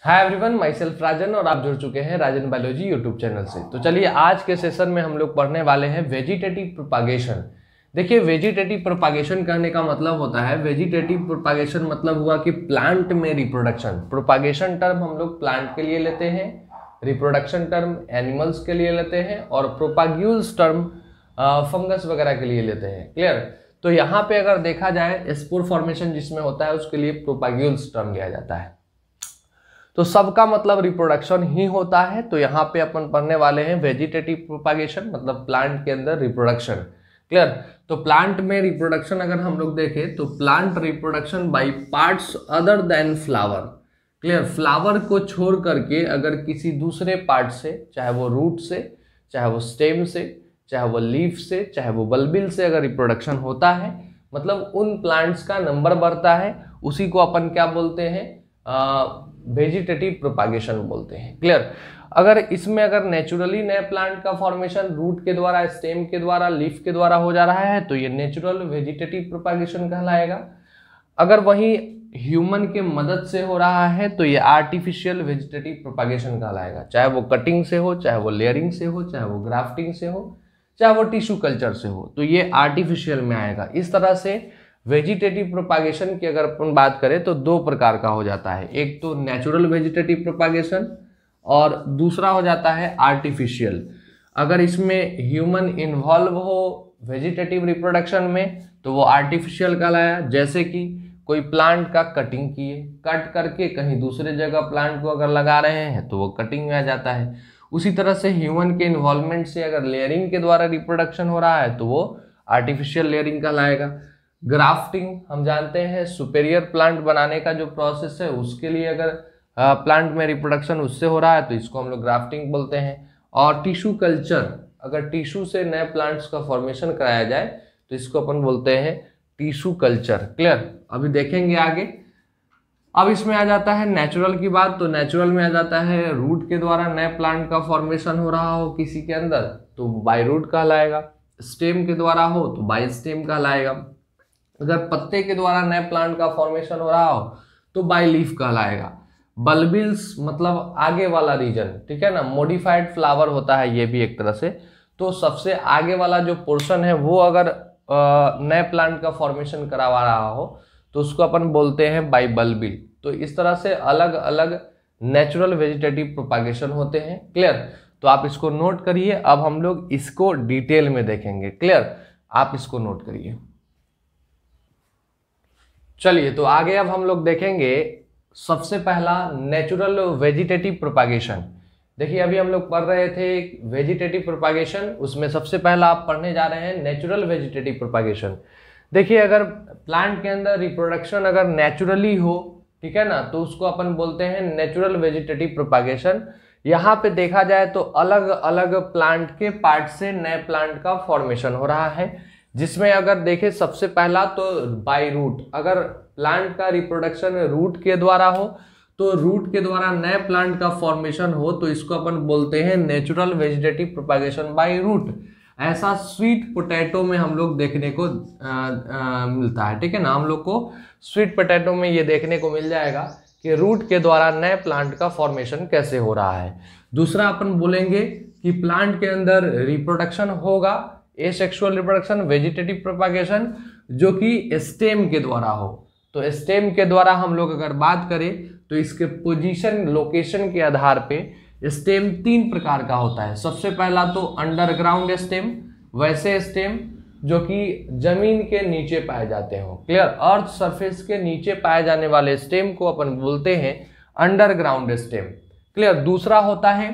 Hi everyone, my self राजन और आप जुड़ चुके हैं राजन बायोलॉजी यूट्यूब चैनल से। तो चलिए आज के सेशन में हम लोग पढ़ने वाले हैं वेजिटेटिव प्रोपागेशन। देखिए, वेजिटेटिव प्रोपागेशन कहने का मतलब होता है, वेजिटेटिव प्रोपागेशन मतलब हुआ कि प्लांट में रिप्रोडक्शन। प्रोपागेशन टर्म हम लोग प्लांट के लिए लेते हैं, रिप्रोडक्शन टर्म एनिमल्स के लिए लेते हैं और प्रोपाग्यूल्स टर्म फंगस वगैरह के लिए लेते हैं। क्लियर? तो यहाँ पे अगर देखा जाए स्पोर फॉर्मेशन जिसमें होता है उसके लिए प्रोपाग्यूल्स टर्म लिया जाता है। तो सबका मतलब रिप्रोडक्शन ही होता है। तो यहाँ पे अपन पढ़ने वाले हैं वेजिटेटिव प्रोपागेशन, मतलब प्लांट के अंदर रिप्रोडक्शन। क्लियर? तो प्लांट में रिप्रोडक्शन अगर हम लोग देखें तो plant reproduction by parts other than flower. Clear? Flower को छोड़ करके अगर किसी दूसरे पार्ट से, चाहे वो रूट से, चाहे वो स्टेम से, चाहे वो लीफ से, चाहे वो बल्बिल से अगर रिप्रोडक्शन होता है, मतलब उन प्लांट्स का नंबर बढ़ता है, उसी को अपन क्या बोलते हैं, वेजिटेटिव प्रोपागेशन बोलते हैं। क्लियर? अगर इसमें अगर नेचुरली नए प्लांट का फॉर्मेशन रूट के द्वारा, स्टेम के द्वारा, लीफ के द्वारा हो जा रहा है तो ये नेचुरल वेजिटेटिव प्रोपागेशन कहलाएगा। अगर वही ह्यूमन के मदद से हो रहा है तो ये आर्टिफिशियल वेजिटेटिव प्रोपागेशन कहलाएगा। चाहे वो कटिंग से हो, चाहे वो लेयरिंग से हो, चाहे वो ग्राफ्टिंग से हो, चाहे वो टिश्यू कल्चर से हो, तो ये आर्टिफिशियल में आएगा। इस तरह से वेजिटेटिव प्रोपागेशन की अगर अपन बात करें तो दो प्रकार का हो जाता है, एक तो नेचुरल वेजिटेटिव प्रोपागेशन और दूसरा हो जाता है आर्टिफिशियल। अगर इसमें ह्यूमन इन्वॉल्व हो वेजिटेटिव रिप्रोडक्शन में तो वो आर्टिफिशियल कहलाया। जैसे कि कोई प्लांट का कटिंग किए, कट करके कहीं दूसरे जगह प्लांट को अगर लगा रहे हैं तो वो कटिंग में आ जाता है। उसी तरह से ह्यूमन के इन्वॉल्वमेंट से अगर लेयरिंग के द्वारा रिप्रोडक्शन हो रहा है तो वो आर्टिफिशियल लेयरिंग कहलाएगा। ग्राफ्टिंग हम जानते हैं सुपेरियर प्लांट बनाने का जो प्रोसेस है, उसके लिए अगर प्लांट में रिप्रोडक्शन उससे हो रहा है तो इसको हम लोग ग्राफ्टिंग बोलते हैं। और टिश्यू कल्चर, अगर टिश्यू से नए प्लांट्स का फॉर्मेशन कराया जाए तो इसको अपन बोलते हैं टिश्यू कल्चर। क्लियर? अभी देखेंगे आगे। अब इसमें आ जाता है नेचुरल की बात, तो नेचुरल में आ जाता है रूट के द्वारा नए प्लांट का फॉर्मेशन हो रहा हो किसी के अंदर तो बाय रूट कहलाएगा। स्टेम के द्वारा हो तो बाय स्टेम कहलाएगा। अगर पत्ते के द्वारा नए प्लांट का फॉर्मेशन हो रहा हो तो बाय लीफ कहलाएगा। बल्बिल्स मतलब आगे वाला रीजन, ठीक है ना, मॉडिफाइड फ्लावर होता है ये भी एक तरह से। तो सबसे आगे वाला जो पोर्शन है वो अगर नए प्लांट का फॉर्मेशन करवा रहा हो तो उसको अपन बोलते हैं बाय बल्बिल। तो इस तरह से अलग अलग नेचुरल वेजिटेटिव प्रोपागेशन होते हैं। क्लियर? तो आप इसको नोट करिए। अब हम लोग इसको डिटेल में देखेंगे। क्लियर? आप इसको नोट करिए। चलिए तो आगे अब हम लोग देखेंगे सबसे पहला नेचुरल वेजिटेटिव प्रोपागेशन। देखिए, अभी हम लोग पढ़ रहे थे वेजिटेटिव प्रोपागेशन, उसमें सबसे पहला आप पढ़ने जा रहे हैं नेचुरल वेजिटेटिव प्रोपागेशन। देखिए, अगर प्लांट के अंदर रिप्रोडक्शन अगर नेचुरली हो, ठीक है ना, तो उसको अपन बोलते हैं नेचुरल वेजिटेटिव प्रोपागेशन। यहाँ पे देखा जाए तो अलग अलग प्लांट के पार्ट से नए प्लांट का फॉर्मेशन हो रहा है, जिसमें अगर देखें सबसे पहला तो बाय रूट। अगर प्लांट का रिप्रोडक्शन रूट के द्वारा हो तो रूट के द्वारा नए प्लांट का फॉर्मेशन हो तो इसको अपन बोलते हैं natural vegetative propagation by root. ऐसा स्वीट पोटैटो में हम लोग देखने को मिलता है, ठीक है ना। हम लोग को स्वीट पोटैटो में ये देखने को मिल जाएगा कि रूट के द्वारा नए प्लांट का फॉर्मेशन कैसे हो रहा है। दूसरा अपन बोलेंगे कि प्लांट के अंदर रिप्रोडक्शन होगा, एसेक्सुअल रिप्रोडक्शन, वेजिटेटिव प्रोपागेशन, जो कि स्टेम के द्वारा हो। तो स्टेम के द्वारा हम लोग अगर बात करें तो इसके पोजीशन, लोकेशन के आधार पे स्टेम तीन प्रकार का होता है। सबसे पहला तो अंडरग्राउंड स्टेम, वैसे स्टेम जो कि जमीन के नीचे पाए जाते हो। क्लियर? अर्थ सरफेस के नीचे पाए जाने वाले स्टेम को अपन बोलते हैं अंडरग्राउंड स्टेम। क्लियर? दूसरा होता है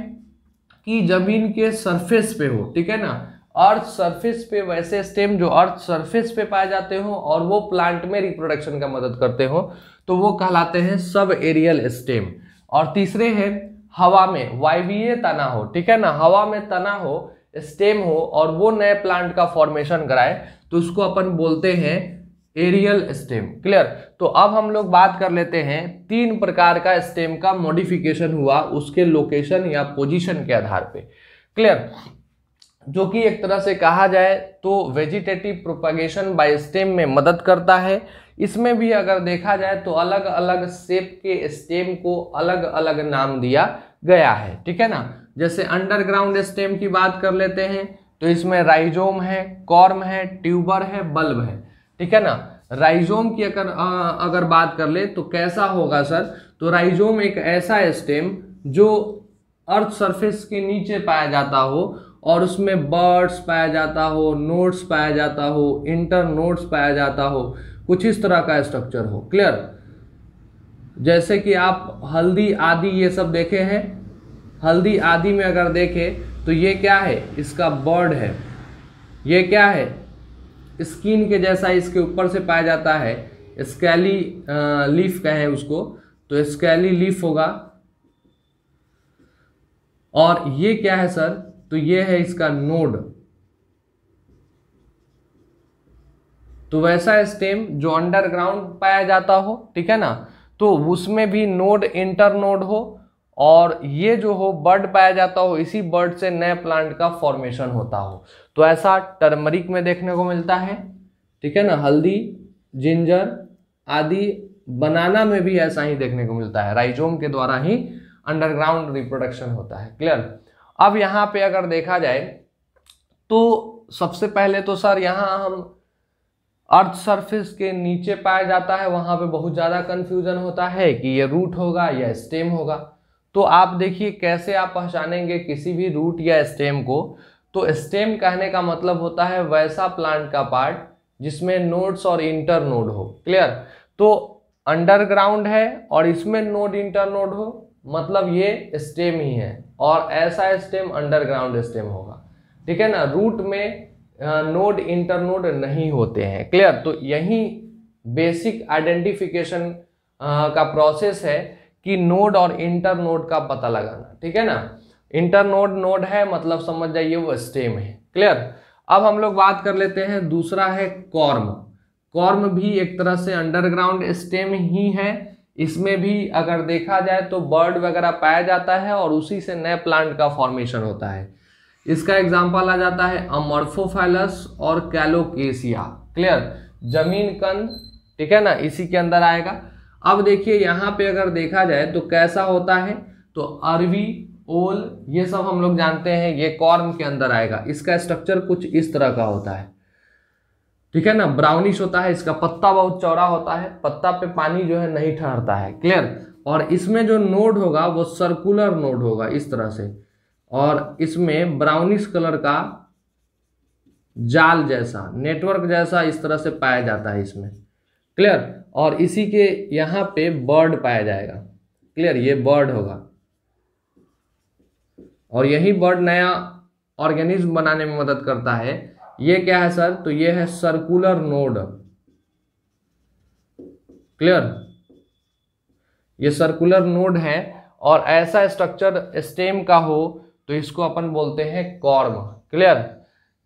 कि जमीन के सरफेस पे हो, ठीक है ना, अर्थ सरफेस पे वैसे स्टेम जो अर्थ सरफेस पे पाए जाते हो और वो प्लांट में रिप्रोडक्शन का मदद करते हो तो वो कहलाते हैं सब एरियल स्टेम। और तीसरे हैं हवा में वायवीय तना हो, ठीक है ना, हवा में तना हो, स्टेम हो और वो नए प्लांट का फॉर्मेशन कराए तो उसको अपन बोलते हैं एरियल स्टेम। क्लियर? तो अब हम लोग बात कर लेते हैं तीन प्रकार का स्टेम का मॉडिफिकेशन हुआ उसके लोकेशन या पोजीशन के आधार पे। क्लियर? जो कि एक तरह से कहा जाए तो वेजिटेटिव प्रोपगेशन बाय स्टेम में मदद करता है। इसमें भी अगर देखा जाए तो अलग अलग शेप के स्टेम को अलग अलग नाम दिया गया है, ठीक है ना। जैसे अंडरग्राउंड स्टेम की बात कर लेते हैं तो इसमें राइजोम है, कॉर्म है, ट्यूबर है, बल्ब है, ठीक है ना। राइजोम की अगर बात कर ले तो कैसा होगा सर, तो राइजोम एक ऐसा स्टेम जो अर्थ सरफेस के नीचे पाया जाता हो और उसमें बर्ड्स पाया जाता हो, नोड्स पाया जाता हो, इंटर नोड्स पाया जाता हो, कुछ इस तरह का स्ट्रक्चर हो। क्लियर। जैसे कि आप हल्दी आदि ये सब देखे हैं, हल्दी आदि में अगर देखें तो ये क्या है, इसका बर्ड है, ये क्या है, स्किन के जैसा इसके ऊपर से पाया जाता है, स्केली लीफ कहें उसको, तो स्केली लीफ होगा। और ये क्या है सर, तो ये है इसका नोड। तो वैसा स्टेम जो अंडरग्राउंड पाया जाता हो, ठीक है ना, तो उसमें भी नोड इंटर नोड हो और ये जो हो बर्ड पाया जाता हो, इसी बर्ड से नए प्लांट का फॉर्मेशन होता हो। तो ऐसा टर्मरिक में देखने को मिलता है, ठीक है ना, हल्दी, जिंजर आदि, बनाना में भी ऐसा ही देखने को मिलता है, राइजोम के द्वारा ही अंडरग्राउंड रिप्रोडक्शन होता है। क्लियर। अब यहाँ पे अगर देखा जाए तो सबसे पहले तो सर यहाँ हम अर्थ सरफेस के नीचे पाया जाता है, वहां पे बहुत ज्यादा कंफ्यूजन होता है कि ये रूट होगा या स्टेम होगा। तो आप देखिए कैसे आप पहचानेंगे किसी भी रूट या स्टेम को। तो स्टेम कहने का मतलब होता है वैसा प्लांट का पार्ट जिसमें नोड्स और इंटर नोड हो। क्लियर। तो अंडरग्राउंड है और इसमें नोड इंटर नोड हो, मतलब ये स्टेम ही है, और ऐसा स्टेम अंडरग्राउंड स्टेम होगा, ठीक है ना। रूट में नोड इंटर नोड नहीं होते हैं। क्लियर। तो यही बेसिक आइडेंटिफिकेशन का प्रोसेस है कि नोड और इंटर नोड का पता लगाना, ठीक है ना। इंटर नोड नोड है मतलब समझ जाइए वो स्टेम है। क्लियर। अब हम लोग बात कर लेते हैं, दूसरा है कॉर्म। कॉर्म भी एक तरह से अंडरग्राउंड स्टेम ही है। इसमें भी अगर देखा जाए तो बर्ड वगैरह पाया जाता है और उसी से नए प्लांट का फॉर्मेशन होता है। इसका एग्जाम्पल आ जाता है अमॉर्फोफाइलस और कैलोकेसिया। क्लियर। जमीन कंद, ठीक है ना, इसी के अंदर आएगा। अब देखिए यहाँ पे अगर देखा जाए तो कैसा होता है, तो अरवी, ओल, ये सब हम लोग जानते हैं, ये कॉर्म के अंदर आएगा। इसका स्ट्रक्चर कुछ इस तरह का होता है, ठीक है ना, ब्राउनिश होता है, इसका पत्ता बहुत चौड़ा होता है, पत्ता पे पानी जो है नहीं ठहरता है। क्लियर। और इसमें जो नोड होगा वो सर्कुलर नोड होगा इस तरह से, और इसमें ब्राउनिश कलर का जाल जैसा, नेटवर्क जैसा इस तरह से पाया जाता है इसमें। क्लियर। और इसी के यहाँ पे बर्ड पाया जाएगा। क्लियर। ये बर्ड होगा और यही बर्ड नया ऑर्गेनिज्म बनाने में मदद करता है। ये क्या है सर, तो ये है सर्कुलर नोड। क्लियर। ये सर्कुलर नोड है और ऐसा स्ट्रक्चर स्टेम का हो तो इसको अपन बोलते हैं कॉर्म। क्लियर।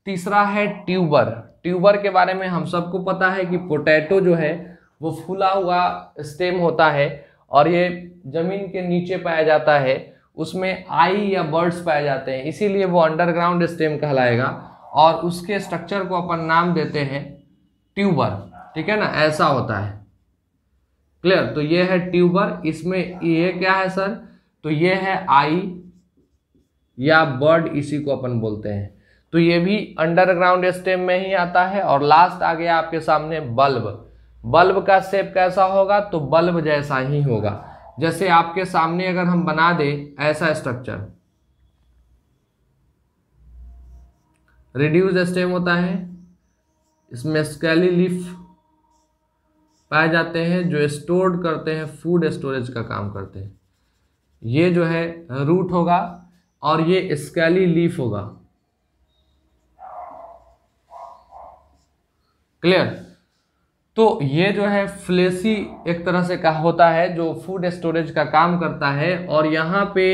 तीसरा है ट्यूबर। ट्यूबर के बारे में हम सबको पता है कि पोटैटो जो है वो फूला हुआ स्टेम होता है और ये जमीन के नीचे पाया जाता है, उसमें आई या बर्ड्स पाए जाते हैं, इसीलिए वो अंडरग्राउंड स्टेम कहलाएगा और उसके स्ट्रक्चर को अपन नाम देते हैं ट्यूबर, ठीक है ना, ऐसा होता है। क्लियर। तो ये है ट्यूबर। इसमें ये क्या है सर, तो ये है आई या बर्ड, इसी को अपन बोलते हैं। तो ये भी अंडरग्राउंड स्टेम में ही आता है। और लास्ट आ गया आपके सामने बल्ब। बल्ब का शेप कैसा होगा, तो बल्ब जैसा ही होगा। जैसे आपके सामने अगर हम बना दे ऐसा स्ट्रक्चर, रिड्यूस स्टेम होता है, इसमें स्केली लीफ पाए जाते हैं जो स्टोर्ड करते हैं, फूड स्टोरेज का काम करते हैं। ये जो है रूट होगा और ये स्केली लीफ होगा। क्लियर। तो ये जो है फ्लेसी एक तरह से का होता है जो फूड स्टोरेज का काम करता है। और यहाँ पे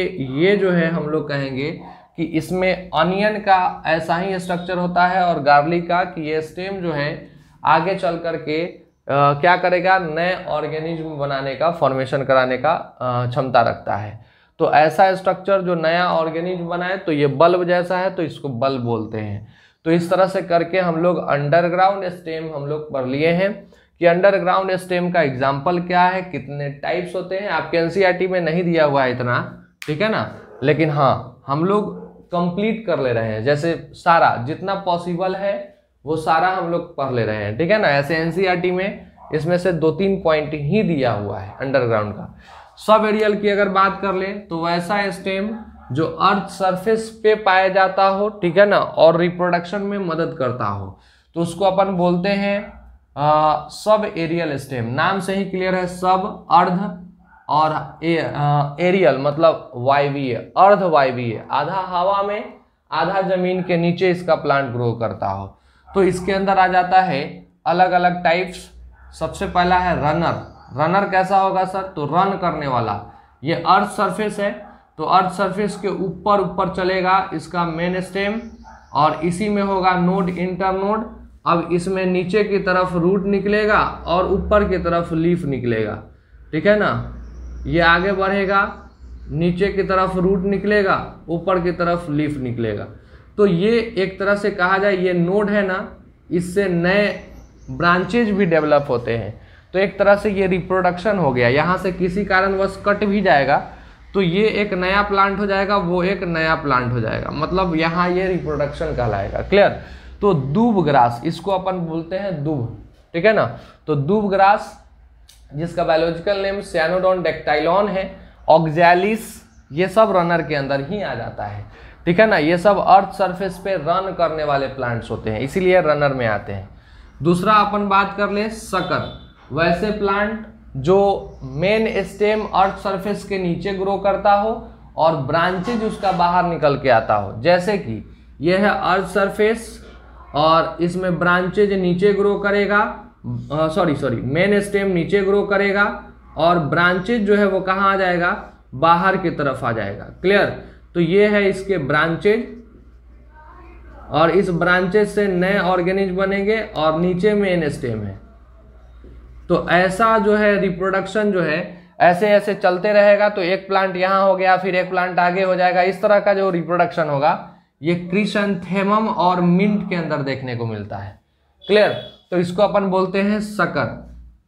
ये जो है हम लोग कहेंगे कि इसमें अनियन का ऐसा ही स्ट्रक्चर होता है और गार्लिक का, कि ये स्टेम जो है आगे चल करके क्या करेगा, नए ऑर्गेनिज्म बनाने का, फॉर्मेशन कराने का क्षमता रखता है। तो ऐसा स्ट्रक्चर जो नया ऑर्गेनिज्म बनाए तो ये बल्ब जैसा है तो इसको बल्ब बोलते हैं। तो इस तरह से करके हम लोग अंडरग्राउंड स्टेम हम लोग पढ़ लिए हैं कि अंडरग्राउंड स्टेम का एग्जाम्पल क्या है, कितने टाइप्स होते हैं। आपके एनसीईआरटी में नहीं दिया हुआ है इतना, ठीक है ना, लेकिन हाँ हम लोग कंप्लीट कर ले रहे हैं, जैसे सारा जितना पॉसिबल है वो सारा हम लोग पढ़ ले रहे हैं, ठीक है ना। ऐसे एनसीईआरटी में इसमें से 2-3 पॉइंट ही दिया हुआ है अंडरग्राउंड का। सब एरियल की अगर बात कर ले तो वैसा स्टेम जो अर्थ सरफेस पे पाया जाता हो, ठीक है ना, और रिप्रोडक्शन में मदद करता हो, तो उसको अपन बोलते हैं सब एरियल स्टेम। नाम से ही क्लियर है, सब अर्ध और एरियल मतलब वायवीय, अर्ध वायवीय, आधा हवा में आधा जमीन के नीचे इसका प्लांट ग्रो करता हो। तो इसके अंदर आ जाता है अलग अलग टाइप्स। सबसे पहला है रनर। रनर कैसा होगा सर, तो रन करने वाला। ये अर्थ सरफेस है तो अर्थ सरफेस के ऊपर ऊपर चलेगा इसका मेन स्टेम, और इसी में होगा नोड, इंटरनोड। अब इसमें नीचे की तरफ रूट निकलेगा और ऊपर की तरफ लीफ निकलेगा, ठीक है ना। ये आगे बढ़ेगा, नीचे की तरफ रूट निकलेगा, ऊपर की तरफ लीफ निकलेगा। तो ये एक तरह से कहा जाए ये नोड है ना, इससे नए ब्रांचेज भी डेवलप होते हैं। तो एक तरह से ये रिप्रोडक्शन हो गया। यहाँ से किसी कारणवश कट भी जाएगा तो ये एक नया प्लांट हो जाएगा, वो एक नया प्लांट हो जाएगा, मतलब यहाँ ये रिप्रोडक्शन कहलाएगा। क्लियर। तो दूब ग्रास, इसको अपन बोलते हैं दूब, ठीक है ना। तो दूब ग्रास जिसका बायोलॉजिकल नेम सियानोडोन डेक्टाइलॉन है, ऑक्सैलिस, ये सब रनर के अंदर ही आ जाता है, ठीक है ना। ये सब अर्थ सरफेस पे रन करने वाले प्लांट्स होते हैं, इसीलिए रनर में आते हैं। दूसरा अपन बात कर ले सकर, वैसे प्लांट जो मेन स्टेम अर्थ सरफेस के नीचे ग्रो करता हो और ब्रांचेज उसका बाहर निकल के आता हो। जैसे कि यह है अर्थ सरफेस और इसमें ब्रांचेज नीचे ग्रो करेगा, मेन स्टेम नीचे ग्रो करेगा और ब्रांचेज जो है वो कहाँ आ जाएगा, बाहर की तरफ आ जाएगा। क्लियर। तो ये है इसके ब्रांचेज और इस ब्रांचेज से नए ऑर्गेनिज बनेंगे और नीचे मेन स्टेम है। तो ऐसा जो है रिप्रोडक्शन जो है ऐसे ऐसे चलते रहेगा। तो एक प्लांट यहाँ हो गया, फिर एक प्लांट आगे हो जाएगा, इस तरह का जो रिप्रोडक्शन होगा ये क्रिसैंथेमम और मिंट के अंदर देखने को मिलता है। क्लियर। तो इसको अपन बोलते हैं सकर।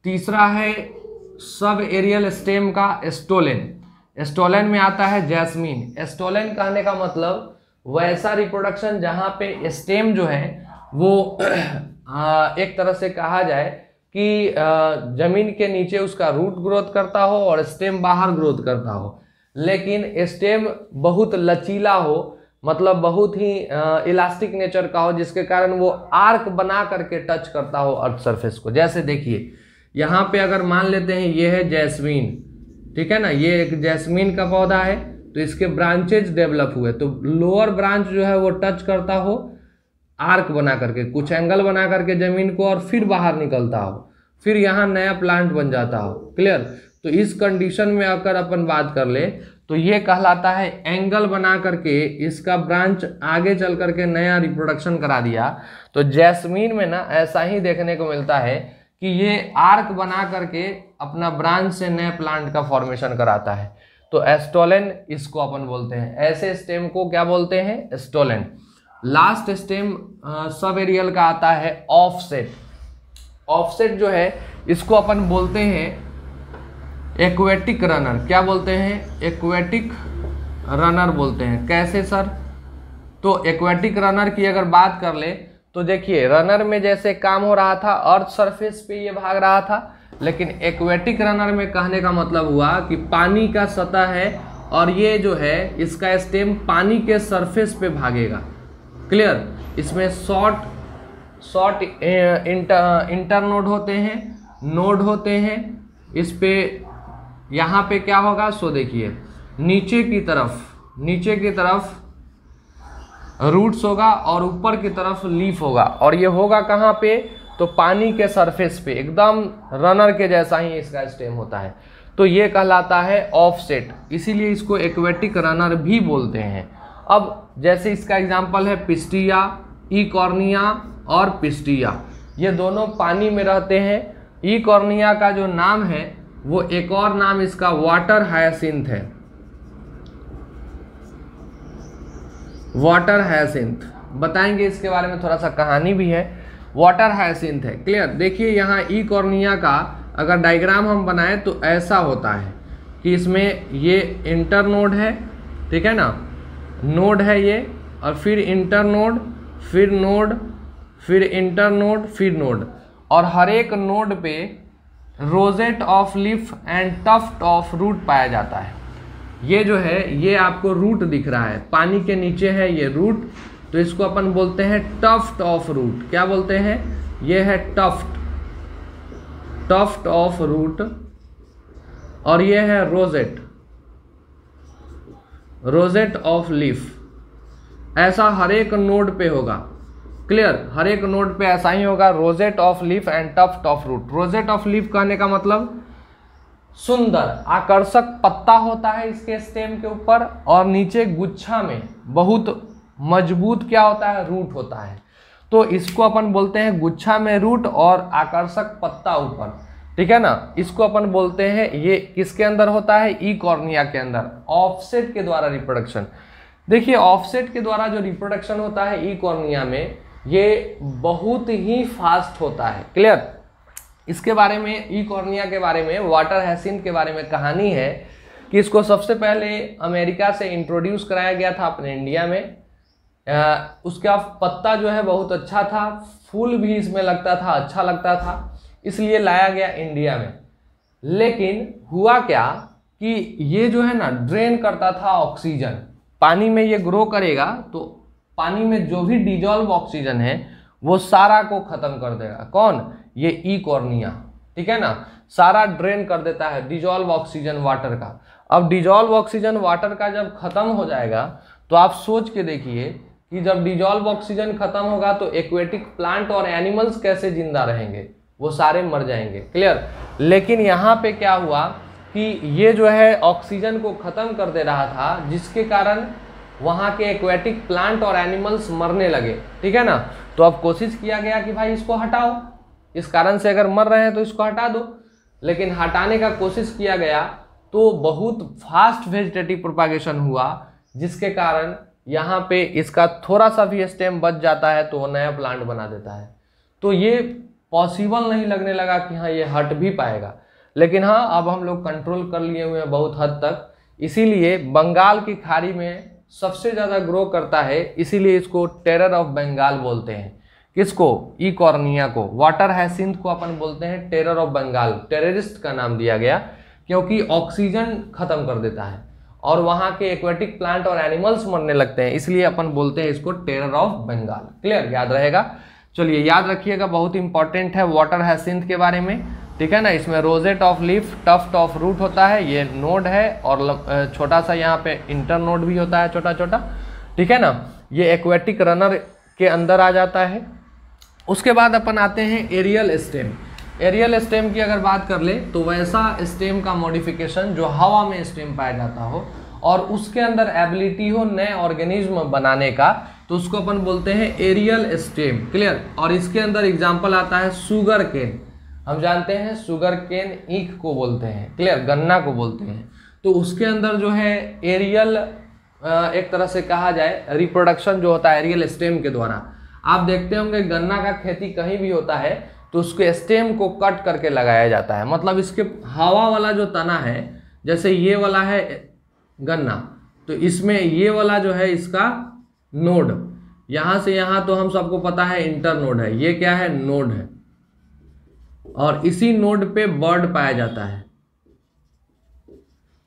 तीसरा है सब एरियल स्टेम का स्टोलेन। स्टोलेन में आता है जैस्मीन। स्टोलेन कहने का मतलब वैसा रिप्रोडक्शन जहाँ पे स्टेम जो है वो एक तरह से कहा जाए कि जमीन के नीचे उसका रूट ग्रोथ करता हो और स्टेम बाहर ग्रोथ करता हो, लेकिन स्टेम बहुत लचीला हो, मतलब बहुत ही इलास्टिक नेचर का हो, जिसके कारण वो आर्क बना करके टच करता हो अर्थ सरफेस को। जैसे देखिए यहाँ पे अगर मान लेते हैं ये है जैस्मीन, ठीक है ना, ये एक जैस्मीन का पौधा है, तो इसके ब्रांचेज डेवलप हुए, तो लोअर ब्रांच जो है वो टच करता हो आर्क बना करके, कुछ एंगल बना करके जमीन को, और फिर बाहर निकलता हो, फिर यहाँ नया प्लांट बन जाता हो। क्लियर। तो इस कंडीशन में अगर अपन बात कर ले तो ये कहलाता है एंगल बना करके इसका ब्रांच आगे चल करके नया रिप्रोडक्शन करा दिया। तो जैस्मीन में ना ऐसा ही देखने को मिलता है कि ये आर्क बना करके अपना ब्रांच से नए प्लांट का फॉर्मेशन कराता है। तो एस्टोलेन इसको अपन बोलते हैं। ऐसे स्टेम को क्या बोलते हैं, एस्टोलेन। लास्ट स्टेम सब एरियल का आता है ऑफसेट। ऑफसेट जो है इसको अपन बोलते हैं एक्वेटिक रनर। क्या बोलते हैं, एक्वेटिक रनर बोलते हैं। कैसे सर, तो एक्वेटिक रनर की अगर बात कर ले तो देखिए रनर में जैसे काम हो रहा था अर्थ सरफेस पे ये भाग रहा था, लेकिन एक्वेटिक रनर में कहने का मतलब हुआ कि पानी का सतह है और ये जो है इसका स्टेम पानी के सरफेस पे भागेगा। क्लियर। इसमें शॉर्ट इंटरनोड होते हैं, नोड होते हैं। इस पे यहाँ पे क्या होगा, सो देखिए नीचे की तरफ रूट्स होगा और ऊपर की तरफ लीफ होगा, और ये होगा कहाँ पे, तो पानी के सरफेस पे, एकदम रनर के जैसा ही इसका स्टेम होता है। तो ये कहलाता है ऑफसेट, इसीलिए इसको एक्वेटिक रनर भी बोलते हैं। अब जैसे इसका एग्जांपल है पिस्टिया, इकॉर्निया और पिस्टिया, ये दोनों पानी में रहते हैं। इकॉर्निया का जो नाम है वो एक और नाम इसका वाटर हायासिंथ है। वाटर हायसिंथ, बताएंगे इसके बारे में, थोड़ा सा कहानी भी है। वाटर हायसिंथ है, क्लियर। देखिए यहाँ ई कॉर्निया का अगर डायग्राम हम बनाएं तो ऐसा होता है कि इसमें ये इंटर नोड है, ठीक है ना, नोड है ये, और फिर इंटर नोड, फिर नोड, फिर इंटर नोड, फिर नोड, और हर एक नोड पे rosette of leaf and tuft of root पाया जाता है। ये जो है ये आपको रूट दिख रहा है, पानी के नीचे है ये रूट, तो इसको अपन बोलते हैं टफ्ट ऑफ रूट। क्या बोलते हैं? ये है टफ्ट, टफ्ट ऑफ रूट, और ये है रोजेट, रोजेट ऑफ लीफ। ऐसा हर एक नोड पे होगा, क्लियर, हर एक नोड पे ऐसा ही होगा, rosette of leaf and tuft of root. Rosette of leaf कहने का मतलब सुंदर आकर्षक पत्ता होता है इसके स्टेम के ऊपर, और नीचे गुच्छा में बहुत मजबूत क्या होता है? रूट होता है। तो इसको अपन बोलते हैं गुच्छा में रूट और आकर्षक पत्ता ऊपर, ठीक है ना। इसको अपन बोलते हैं, ये किसके अंदर होता है? ई कॉर्निया के अंदर, ऑफसेट के द्वारा रिप्रोडक्शन। देखिए ऑफसेट के द्वारा जो रिप्रोडक्शन होता है ई कॉर्निया में, ये बहुत ही फास्ट होता है, क्लियर। इसके बारे में, ई कॉर्निया के बारे में, वाटर हायसिंथ के बारे में कहानी है कि इसको सबसे पहले अमेरिका से इंट्रोड्यूस कराया गया था अपने इंडिया में। उसका पत्ता जो है बहुत अच्छा था, फूल भी इसमें लगता था, अच्छा लगता था, इसलिए लाया गया इंडिया में। लेकिन हुआ क्या कि ये जो है ना ड्रेन करता था ऑक्सीजन, पानी में ये ग्रो करेगा तो पानी में जो भी डिजॉल्व ऑक्सीजन है वो सारा को खत्म कर देगा। कौन? ये ई कॉर्निया, ठीक है ना, सारा ड्रेन कर देता है डिजॉल्व ऑक्सीजन वाटर का। अब डिजॉल्व ऑक्सीजन वाटर का जब खत्म हो जाएगा तो आप सोच के देखिए कि जब डिजॉल्व ऑक्सीजन खत्म होगा तो एक्वेटिक प्लांट और एनिमल्स कैसे जिंदा रहेंगे? वो सारे मर जाएंगे, क्लियर। लेकिन यहाँ पे क्या हुआ कि ये जो है ऑक्सीजन को खत्म कर दे रहा था, जिसके कारण वहाँ के एक्वेटिक प्लांट और एनिमल्स मरने लगे, ठीक है ना। तो अब कोशिश किया गया कि भाई इसको हटाओ, इस कारण से अगर मर रहे हैं तो इसको हटा दो। लेकिन हटाने का कोशिश किया गया तो बहुत फास्ट वेजिटेटिव प्रोपागेशन हुआ, जिसके कारण यहाँ पे इसका थोड़ा सा भी स्टेम बच जाता है तो वो नया प्लांट बना देता है। तो ये पॉसिबल नहीं लगने लगा कि हाँ ये हट भी पाएगा। लेकिन हाँ अब हम लोग कंट्रोल कर लिए हुए हैं बहुत हद तक, इसीलिए बंगाल की खाड़ी में सबसे ज़्यादा ग्रो करता है, इसीलिए इसको टेरर ऑफ बंगाल बोलते हैं। किसको? ई कॉर्निया को। वाटर हायसिंथ को अपन बोलते हैं टेरर ऑफ बंगाल, टेररिस्ट का नाम दिया गया क्योंकि ऑक्सीजन खत्म कर देता है और वहाँ के एक्वेटिक प्लांट और एनिमल्स मरने लगते हैं, इसलिए अपन बोलते हैं इसको टेरर ऑफ बंगाल। क्लियर, याद रहेगा। चलिए याद रखिएगा, बहुत इंपॉर्टेंट है वाटर हायसिंथ के बारे में, ठीक है ना। इसमें rosette of leaf, tuft of root होता है, ये नोड है, और छोटा सा यहाँ पे इंटर नोड भी होता है, छोटा छोटा, ठीक है ना। ये एक्वेटिक रनर के अंदर आ जाता है। उसके बाद अपन आते हैं एरियल स्टेम। एरियल स्टेम की अगर बात कर ले तो वैसा स्टेम का मॉडिफिकेशन जो हवा में स्टेम पाया जाता हो और उसके अंदर एबिलिटी हो नए ऑर्गेनिज्म बनाने का, तो उसको अपन बोलते हैं एरियल स्टेम, क्लियर। और इसके अंदर एग्जांपल आता है शुगर केन। हम जानते हैं शुगर केन ईख को बोलते हैं, क्लियर, गन्ना को बोलते हैं। तो उसके अंदर जो है एरियल, एक तरह से कहा जाए रिप्रोडक्शन जो होता है एरियल स्टेम के द्वारा। आप देखते होंगे गन्ना का खेती कहीं भी होता है तो उसके स्टेम को कट करके लगाया जाता है, मतलब इसके हवा वाला जो तना है, जैसे ये वाला है गन्ना, तो इसमें ये वाला जो है इसका नोड, यहाँ से यहाँ तो हम सबको पता है इंटर नोड है, ये क्या है? नोड है, और इसी नोड पे बर्ड पाया जाता है।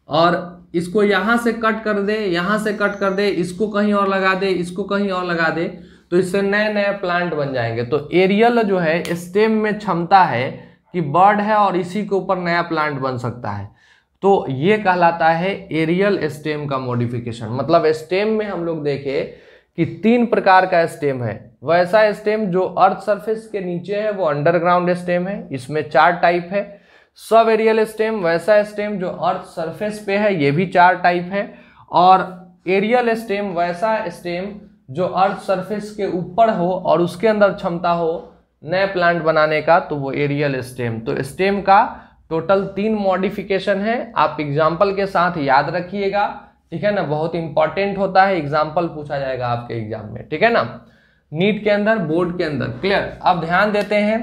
और इसको यहाँ से कट कर दे, यहाँ से कट कर दे, इसको कहीं और लगा दे, इसको कहीं और लगा दे, तो इससे नए नए प्लांट बन जाएंगे। तो एरियल जो है स्टेम में क्षमता है कि बर्ड है और इसी के ऊपर नया प्लांट बन सकता है, तो ये कहलाता है एरियल स्टेम का मॉडिफिकेशन। मतलब स्टेम में हम लोग देखें कि 3 प्रकार का स्टेम है। वैसा स्टेम जो अर्थ सरफेस के नीचे है वो अंडरग्राउंड स्टेम है, इसमें 4 टाइप है। सब एरियल स्टेम, वैसा स्टेम जो अर्थ सरफेस पे है, ये भी 4 टाइप है। और एरियल स्टेम, वैसा स्टेम जो अर्थ सरफेस के ऊपर हो और उसके अंदर क्षमता हो नए प्लांट बनाने का, तो वो एरियल स्टेम। तो स्टेम का टोटल 3 मॉडिफिकेशन है, आप एग्जाम्पल के साथ याद रखिएगा, ठीक है ना, बहुत इंपॉर्टेंट होता है, एग्जाम्पल पूछा जाएगा आपके एग्जाम में, ठीक है ना, नीट के अंदर, बोर्ड के अंदर। क्लियर। अब ध्यान देते हैं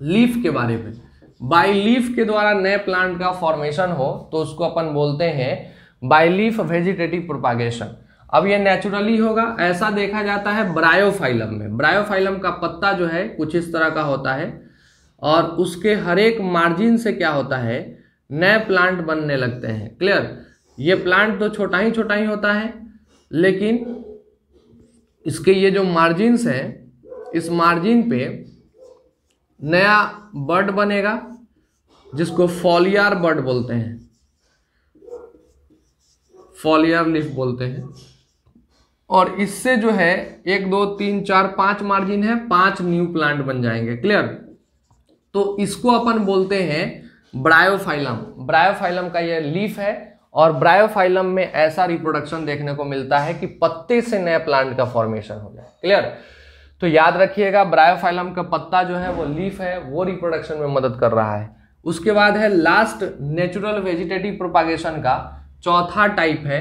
लीफ के बारे में। बाय लीफ के द्वारा नए प्लांट का फॉर्मेशन हो तो उसको अपन बोलते हैं बाय लीफ वेजिटेटिव प्रोपागेशन। अब ये नेचुरली होगा, ऐसा देखा जाता है ब्रायोफाइलम में। ब्रायोफाइलम का पत्ता जो है कुछ इस तरह का होता है और उसके हर एक मार्जिन से क्या होता है, नए प्लांट बनने लगते हैं। क्लियर। ये प्लांट तो छोटा ही होता है, लेकिन इसके ये जो मार्जिन्स है, इस मार्जिन पे नया बड बनेगा जिसको फॉलियार बड बोलते हैं, फॉलियार लीफ बोलते हैं। और इससे जो है 1 2 3 4 5 मार्जिन है, 5 न्यू प्लांट बन जाएंगे। क्लियर। तो इसको अपन बोलते हैं ब्रायोफाइलम। ब्रायोफाइलम का ये लीफ है और ब्रायोफाइलम में ऐसा रिप्रोडक्शन देखने को मिलता है कि पत्ते से नए प्लांट का फॉर्मेशन हो जाए। क्लियर। तो याद रखिएगा ब्रायोफाइलम का पत्ता जो है वो लीफ है, वो रिप्रोडक्शन में मदद कर रहा है। उसके बाद है लास्ट नेचुरल वेजिटेटिव प्रोपागेशन का चौथा टाइप है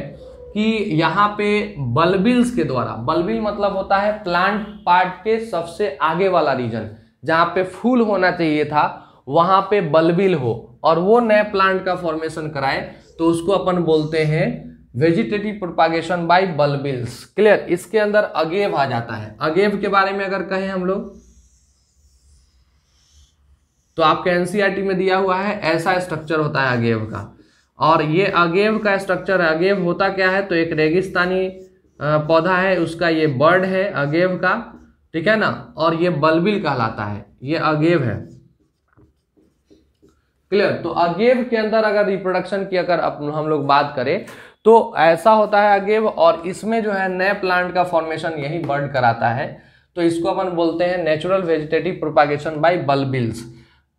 कि यहाँ पे बल्बिल्स के द्वारा, बल्बिल मतलब होता है प्लांट पार्ट के सबसे आगे वाला रीजन, जहाँ पे फूल होना चाहिए था वहां पे बल्बिल हो और वो नए प्लांट का फॉर्मेशन कराए, तो उसको अपन बोलते हैं vegetative propagation by bulbils. Clear. इसके अंदर अगेव आ जाता है। अगेव के बारे में अगर कहें हम लोग तो आपके एनसीईआरटी में दिया हुआ है, ऐसा स्ट्रक्चर होता है अगेव का। और ये अगेव का स्ट्रक्चर है। अगेव होता क्या है, तो एक रेगिस्तानी पौधा है, उसका ये बर्ड है अगेव का, ठीक है ना, और ये बल्बिल कहलाता है, ये अगेव है। क्लियर। तो अगेव के अंदर अगर रिप्रोडक्शन की अगर हम लोग बात करें तो ऐसा होता है अगेव, और इसमें जो है नए प्लांट का फॉर्मेशन यही बर्ड कराता है, तो इसको अपन बोलते हैं natural vegetative propagation by bulbils.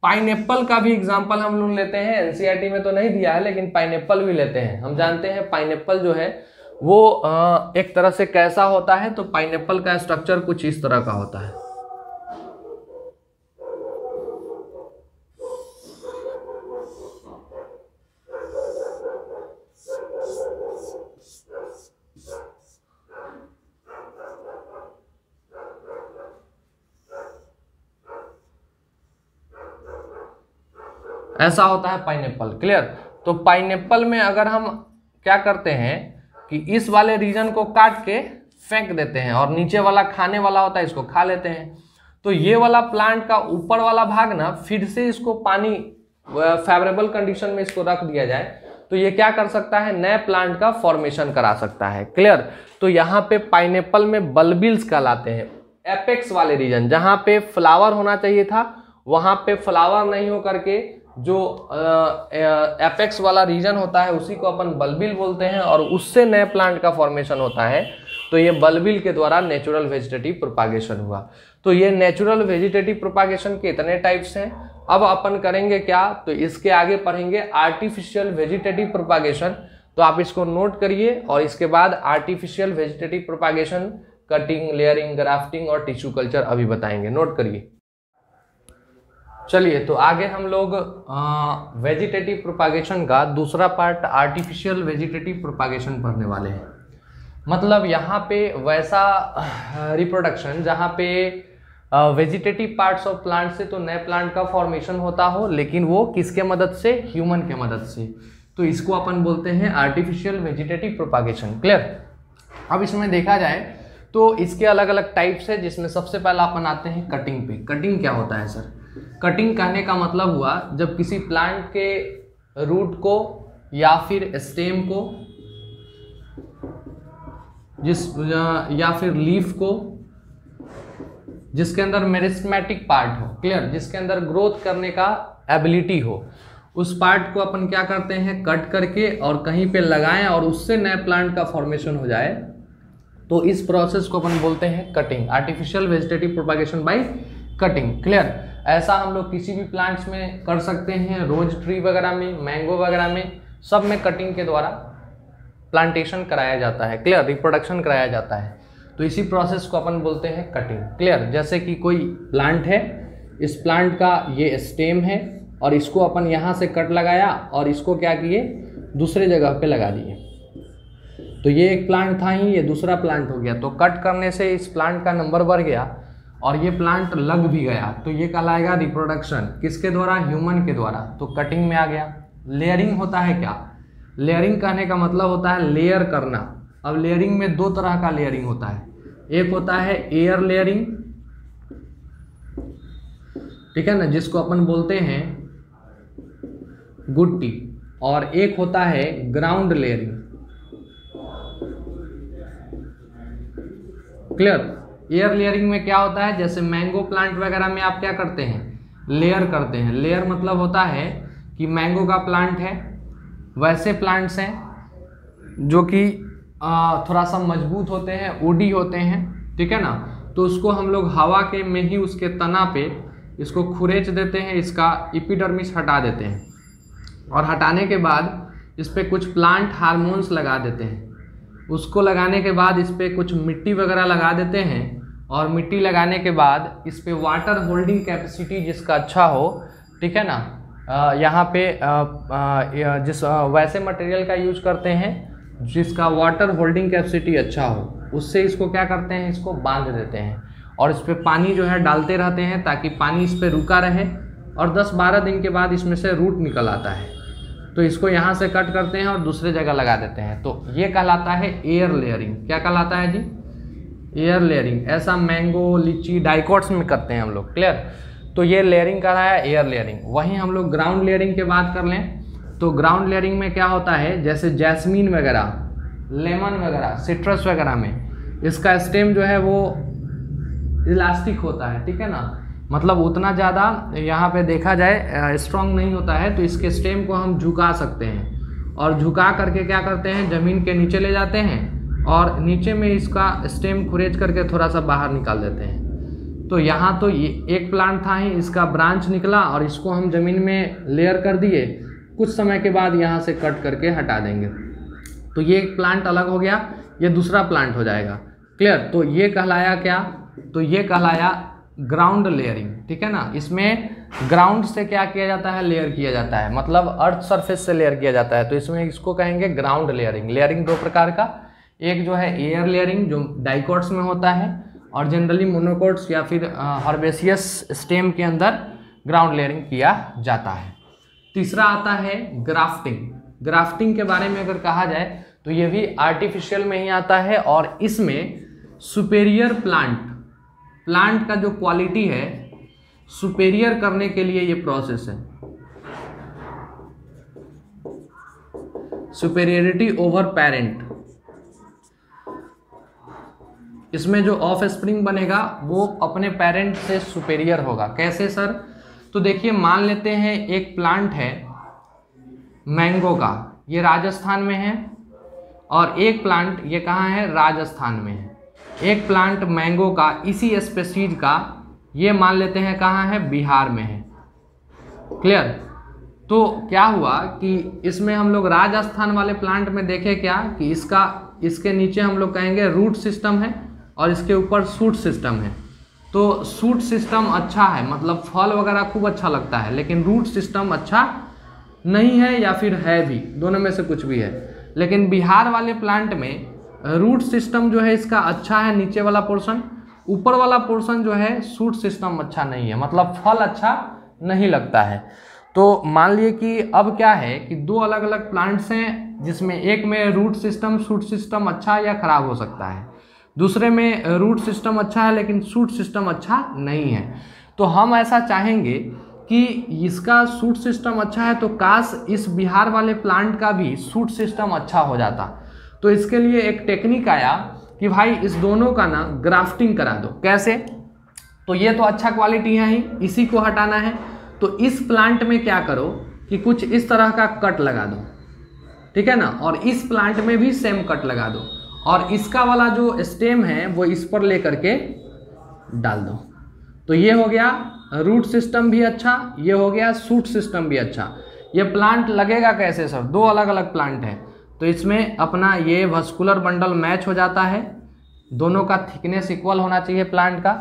Pineapple का भी एग्जांपल हम लोग लेते हैं, एनसीईआरटी में तो नहीं दिया है लेकिन पाइनएप्पल भी लेते हैं। हम जानते हैं पाइनएप्पल जो है वो एक तरह से कैसा होता है, तो पाइनएप्पल का स्ट्रक्चर कुछ इस तरह का होता है। ऐसा होता है पाइनएप्पल। क्लियर। तो पाइनएप्पल में अगर हम क्या करते हैं कि इस वाले रीजन को काट के फेंक देते हैं और नीचे वाला खाने वाला होता है, इसको खा लेते हैं, तो ये वाला प्लांट का ऊपर वाला भाग ना फिर से इसको पानी फेवरेबल कंडीशन में इसको रख दिया जाए तो ये क्या कर सकता है, नए प्लांट का फॉर्मेशन करा सकता है। क्लियर। तो यहाँ पे पाइनएप्पल में बल्बिल्स कहलाते हैं। एपेक्स वाले रीजन जहाँ पे फ्लावर होना चाहिए था वहां पे फ्लावर नहीं हो करके जो एपेक्स वाला रीजन होता है उसी को अपन बल्बिल बोलते हैं और उससे नए प्लांट का फॉर्मेशन होता है, तो ये बल्बिल के द्वारा नेचुरल वेजिटेटिव प्रोपागेशन हुआ। तो ये नेचुरल वेजिटेटिव प्रोपागेशन के इतने टाइप्स हैं। अब अपन करेंगे क्या, तो इसके आगे पढ़ेंगे आर्टिफिशियल वेजिटेटिव प्रोपागेशन। तो आप इसको नोट करिए और इसके बाद artificial vegetative propagation, cutting, layering, grafting और टिश्यू कल्चर अभी बताएंगे, नोट करिए। चलिए तो आगे हम लोग वेजिटेटिव प्रोपागेशन का दूसरा पार्ट आर्टिफिशियल वेजिटेटिव प्रोपागेशन पढ़ने वाले हैं। मतलब यहाँ पे वैसा रिप्रोडक्शन जहाँ पे वेजिटेटिव पार्ट्स ऑफ प्लांट से तो नए प्लांट का फॉर्मेशन होता हो, लेकिन वो किसके मदद से, ह्यूमन के मदद से, तो इसको अपन बोलते हैं आर्टिफिशियल वेजिटेटिव प्रोपागेशन। क्लियर। अब इसमें देखा जाए तो इसके अलग अलग टाइप्स है, जिसमें सबसे पहला अपन आते हैं कटिंग पे। कटिंग क्या होता है सर? कटिंग कहने का मतलब हुआ जब किसी प्लांट के रूट को या फिर स्टेम को या फिर लीफ को जिसके अंदर मेरिस्मेटिक पार्ट हो, क्लियर, जिसके अंदर ग्रोथ करने का एबिलिटी हो, उस पार्ट को अपन क्या करते हैं, कट करके और कहीं पे लगाएं और उससे नए प्लांट का फॉर्मेशन हो जाए, तो इस प्रोसेस को अपन बोलते हैं cutting, artificial vegetative propagation by cutting. Clear. ऐसा हम लोग किसी भी प्लांट्स में कर सकते हैं, रोज ट्री वगैरह में, मैंगो वगैरह में, सब में कटिंग के द्वारा प्लांटेशन कराया जाता है। क्लियर। रिप्रोडक्शन कराया जाता है, तो इसी प्रोसेस को अपन बोलते हैं कटिंग। क्लियर। जैसे कि कोई प्लांट है, इस प्लांट का ये स्टेम है और इसको अपन यहाँ से कट लगाया और इसको क्या किए, दूसरे जगह पे लगा दिए, तो ये एक प्लांट था ही, ये दूसरा प्लांट हो गया, तो कट करने से इस प्लांट का नंबर बढ़ गया और ये प्लांट लग भी गया, तो ये कहलाएगा रिप्रोडक्शन। किसके द्वारा? ह्यूमन के द्वारा, तो कटिंग में आ गया। लेयरिंग होता है क्या? लेयरिंग कहने का मतलब होता है लेयर करना। अब लेयरिंग में दो तरह का लेयरिंग होता है, एक होता है एयर लेयरिंग, ठीक है ना, जिसको अपन बोलते हैं गुट्टी, और एक होता है ground layering. Clear? Air layering में क्या होता है, जैसे मैंगो प्लांट वगैरह में आप क्या करते हैं? लेयर करते हैं। लेयर मतलब होता है कि मैंगो का प्लांट है, वैसे प्लांट्स हैं जो कि थोड़ा सा मजबूत होते हैं, वुडी होते हैं, ठीक है ना, तो उसको हम लोग हवा के में ही उसके तना पे इसको खुरेच देते हैं, इसका एपिडर्मिस हटा देते हैं, और हटाने के बाद इस पर कुछ प्लांट हार्मोन्स लगा देते हैं। उसको लगाने के बाद इस पर कुछ मिट्टी वगैरह लगा देते हैं, और मिट्टी लगाने के बाद इस पर वाटर होल्डिंग कैपेसिटी जिसका अच्छा हो, ठीक है ना, यहाँ पे जिस वैसे मटेरियल का यूज करते हैं जिसका वाटर होल्डिंग कैपेसिटी अच्छा हो, उससे इसको क्या करते हैं, इसको बांध देते हैं, और इस पर पानी जो है डालते रहते हैं ताकि पानी इस पर रुका रहे, और 10-12 दिन के बाद इसमें से रूट निकल आता है, तो इसको यहाँ से कट करते हैं और दूसरे जगह लगा देते हैं। तो ये कहलाता है एयर लेयरिंग। क्या कहलाता है जी? Air layering. ऐसा मैंगो, लीची, डाइकोट्स में करते हैं हम लोग। क्लियर? तो ये लेयरिंग कर रहा है एयर लेयरिंग। वहीं हम लोग ग्राउंड लेयरिंग की बात कर लें तो ग्राउंड लेयरिंग में क्या होता है, जैसे जैस्मीन वगैरह, लेमन वगैरह, सिट्रस वगैरह में इसका स्टेम जो है वो इलास्टिक होता है, ठीक है ना, मतलब उतना ज़्यादा यहाँ पे देखा जाए स्ट्रॉन्ग नहीं होता है, तो इसके स्टेम को हम झुका सकते हैं, और झुका करके क्या करते हैं, ज़मीन के नीचे ले जाते हैं और नीचे में इसका स्टेम खुरेच करके थोड़ा सा बाहर निकाल देते हैं। तो यहाँ तो ये एक प्लांट था ही, इसका ब्रांच निकला और इसको हम ज़मीन में लेयर कर दिए, कुछ समय के बाद यहाँ से कट करके हटा देंगे, तो ये एक प्लांट अलग हो गया, ये दूसरा प्लांट हो जाएगा। क्लियर? तो ये कहलाया क्या? तो ये कहलाया ग्राउंड लेयरिंग, ठीक है ना। इसमें ग्राउंड से क्या किया जाता है, लेयर किया जाता है, मतलब अर्थ सरफेस से लेयर किया जाता है, तो इसमें इसको कहेंगे ग्राउंड लेयरिंग। लेयरिंग दो प्रकार का, एक जो है एयर लेयरिंग जो डाइकोट्स में होता है, और जनरली मोनोकोट्स या फिर हर्बेसियस स्टेम के अंदर ग्राउंड लेयरिंग किया जाता है। तीसरा आता है ग्राफ्टिंग। ग्राफ्टिंग के बारे में अगर कहा जाए तो ये भी आर्टिफिशियल में ही आता है, और इसमें सुपेरियर प्लांट का जो क्वालिटी है सुपेरियर करने के लिए ये प्रोसेस है, सुपेरियरिटी ओवर पेरेंट। इसमें जो ऑफ स्प्रिंग बनेगा वो अपने पेरेंट से सुपेरियर होगा। कैसे सर? तो देखिए, मान लेते हैं एक प्लांट है मैंगो का, ये राजस्थान में है, और एक प्लांट ये कहाँ है, राजस्थान में है। एक प्लांट मैंगो का इसी स्पेसीज का ये मान लेते हैं कहाँ है, बिहार में है। क्लियर? तो क्या हुआ कि इसमें हम लोग राजस्थान वाले प्लांट में देखे क्या कि इसके नीचे हम लोग कहेंगे रूट सिस्टम है और इसके ऊपर शूट सिस्टम है। तो शूट सिस्टम अच्छा है, मतलब फल वगैरह खूब अच्छा लगता है, लेकिन रूट सिस्टम अच्छा नहीं है, या फिर है भी, दोनों में से कुछ भी है। लेकिन बिहार वाले प्लांट में रूट सिस्टम जो है इसका अच्छा है, नीचे वाला पोर्शन, ऊपर वाला पोर्शन जो है शूट सिस्टम अच्छा नहीं है, मतलब फल अच्छा नहीं लगता है। तो मान लिए कि अब क्या है कि दो अलग अलग प्लांट्स हैं, जिसमें एक में रूट सिस्टम, शूट सिस्टम अच्छा या खराब हो सकता है, दूसरे में रूट सिस्टम अच्छा है लेकिन शूट सिस्टम अच्छा नहीं है। तो हम ऐसा चाहेंगे कि इसका शूट सिस्टम अच्छा है, तो काश इस बिहार वाले प्लांट का भी शूट सिस्टम अच्छा हो जाता। तो इसके लिए एक टेक्निक आया कि भाई इस दोनों का ना ग्राफ्टिंग करा दो। कैसे? तो ये तो अच्छा क्वालिटी है ही, इसी को हटाना है, तो इस प्लांट में क्या करो कि कुछ इस तरह का कट लगा दो, ठीक है ना, और इस प्लांट में भी सेम कट लगा दो, और इसका वाला जो स्टेम है वो इस पर लेकर के डाल दो। तो ये हो गया रूट सिस्टम भी अच्छा, ये हो गया शूट सिस्टम भी अच्छा। ये प्लांट लगेगा कैसे सर? दो अलग अलग प्लांट है, तो इसमें अपना ये वस्कुलर बंडल मैच हो जाता है, दोनों का थिकनेस इक्वल होना चाहिए प्लांट का,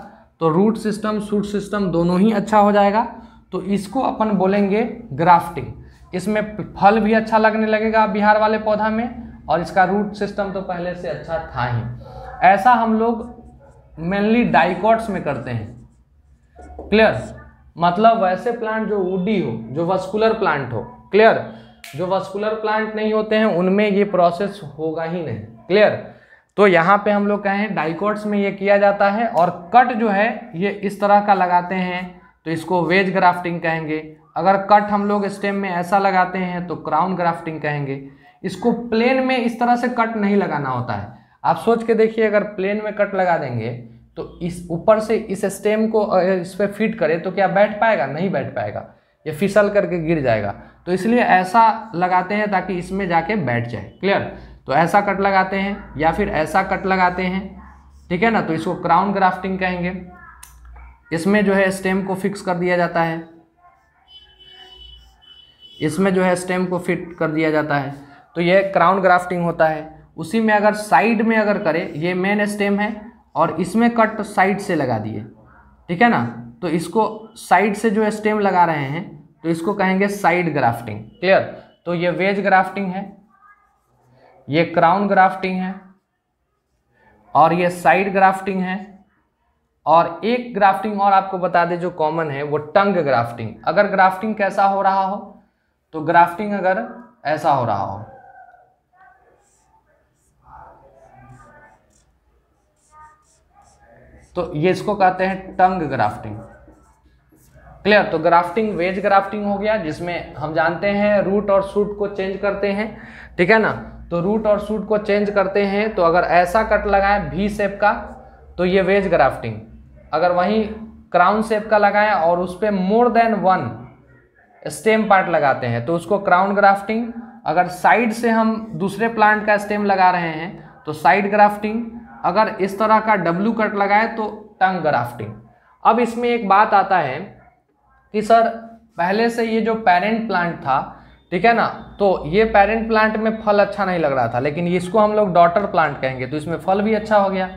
तो रूट सिस्टम शूट सिस्टम दोनों ही अच्छा हो जाएगा। तो इसको अपन बोलेंगे ग्राफ्टिंग। इसमें फल भी अच्छा लगने लगेगा बिहार वाले पौधा में, और इसका रूट सिस्टम तो पहले से अच्छा था ही। ऐसा हम लोग मेनली डाइकॉट्स में करते हैं। क्लियर, मतलब वैसे प्लांट जो वुडी हो, जो वस्कुलर प्लांट हो। क्लियर, जो वस्कुलर प्लांट नहीं होते हैं उनमें ये प्रोसेस होगा ही नहीं। क्लियर, तो यहाँ पे हम लोग कहें डाइकॉट्स में ये किया जाता है। और कट जो है ये इस तरह का लगाते हैं तो इसको वेज ग्राफ्टिंग कहेंगे। अगर कट हम लोग स्टेम में ऐसा लगाते हैं तो क्राउन ग्राफ्टिंग कहेंगे। इसको प्लेन में इस तरह से कट नहीं लगाना होता है। आप सोच के देखिए, अगर प्लेन में कट लगा देंगे तो इस ऊपर से इस स्टेम को इस पर फिट करें तो क्या बैठ पाएगा? नहीं बैठ पाएगा, ये फिसल करके गिर जाएगा। तो इसलिए ऐसा लगाते हैं ताकि इसमें जाके बैठ जाए। क्लियर, तो ऐसा कट लगाते हैं या फिर ऐसा कट लगाते हैं, ठीक है ना, तो इसको क्राउन ग्राफ्टिंग कहेंगे। इसमें जो है स्टेम को फिक्स कर दिया जाता है, इसमें जो है स्टेम को फिट कर दिया जाता है, तो यह क्राउन ग्राफ्टिंग होता है। उसी में अगर साइड में अगर करें, ये मेन स्टेम है और इसमें कट साइड से लगा दिए, ठीक है ना, तो इसको साइड से जो स्टेम लगा रहे हैं तो इसको कहेंगे साइड ग्राफ्टिंग। क्लियर, तो ये वेज ग्राफ्टिंग है, ये क्राउन ग्राफ्टिंग है और ये साइड ग्राफ्टिंग है। और एक ग्राफ्टिंग और आपको बता दें जो कॉमन है, वो टंग ग्राफ्टिंग। अगर ग्राफ्टिंग कैसा हो रहा हो तो ग्राफ्टिंग अगर ऐसा हो रहा हो तो ये इसको कहते हैं टंग ग्राफ्टिंग। क्लियर, तो ग्राफ्टिंग वेज ग्राफ्टिंग हो गया जिसमें हम जानते हैं रूट और शूट को चेंज करते हैं, ठीक है ना। तो रूट और शूट को चेंज करते हैं, तो अगर ऐसा कट लगाएं भी शेप का तो ये वेज ग्राफ्टिंग। अगर वहीं क्राउन शेप का लगाएं और उस पर more than one stem part लगाते हैं तो उसको क्राउन ग्राफ्टिंग। अगर साइड से हम दूसरे प्लांट का स्टेम लगा रहे हैं तो साइड ग्राफ्टिंग। अगर इस तरह का डब्लू कट लगाए तो टंग ग्राफ्टिंग। अब इसमें एक बात आता है कि सर पहले से ये जो पेरेंट प्लांट था, ठीक है ना, तो ये पेरेंट प्लांट में फल अच्छा नहीं लग रहा था, लेकिन इसको हम लोग डॉटर प्लांट कहेंगे तो इसमें फल भी अच्छा हो गया।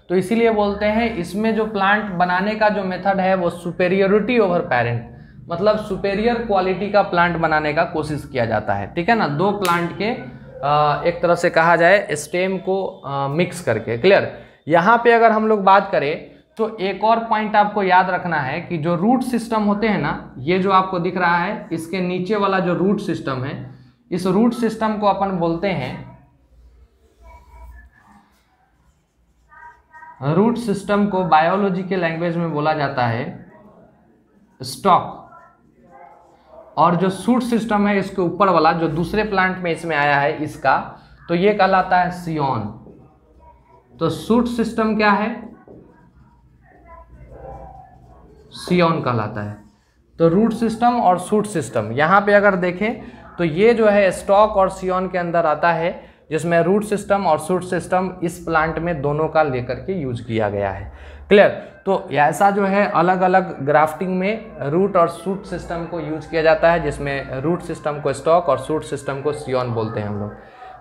तो इसीलिए बोलते हैं इसमें जो प्लांट बनाने का जो मेथड है वो सुपेरियोरिटी ओवर पेरेंट, मतलब सुपेरियर क्वालिटी का प्लांट बनाने का कोशिश किया जाता है, ठीक है ना। दो प्लांट के एक तरह से कहा जाए स्टेम को मिक्स करके। क्लियर, यहाँ पे अगर हम लोग बात करें तो एक और पॉइंट आपको याद रखना है कि जो रूट सिस्टम होते हैं ना, ये जो आपको दिख रहा है इसके नीचे वाला जो रूट सिस्टम है, इस रूट सिस्टम को अपन बोलते हैं, रूट सिस्टम को बायोलॉजी के लैंग्वेज में बोला जाता है स्टॉक। और जो शूट सिस्टम है इसके ऊपर वाला जो दूसरे प्लांट में इसमें आया है इसका, तो ये कहलाता है सियोन। तो शूट सिस्टम क्या है? सियोन कहलाता है। तो रूट सिस्टम और शूट सिस्टम यहाँ पे अगर देखें तो ये जो है स्टॉक और सियोन के अंदर आता है, जिसमें रूट सिस्टम और शूट सिस्टम इस प्लांट में दोनों का लेकर के यूज किया गया है। क्लियर, तो ऐसा जो है अलग अलग ग्राफ्टिंग में रूट और शूट सिस्टम को यूज किया जाता है, जिसमें रूट सिस्टम को स्टॉक और शूट सिस्टम को सियोन बोलते हैं हम लोग।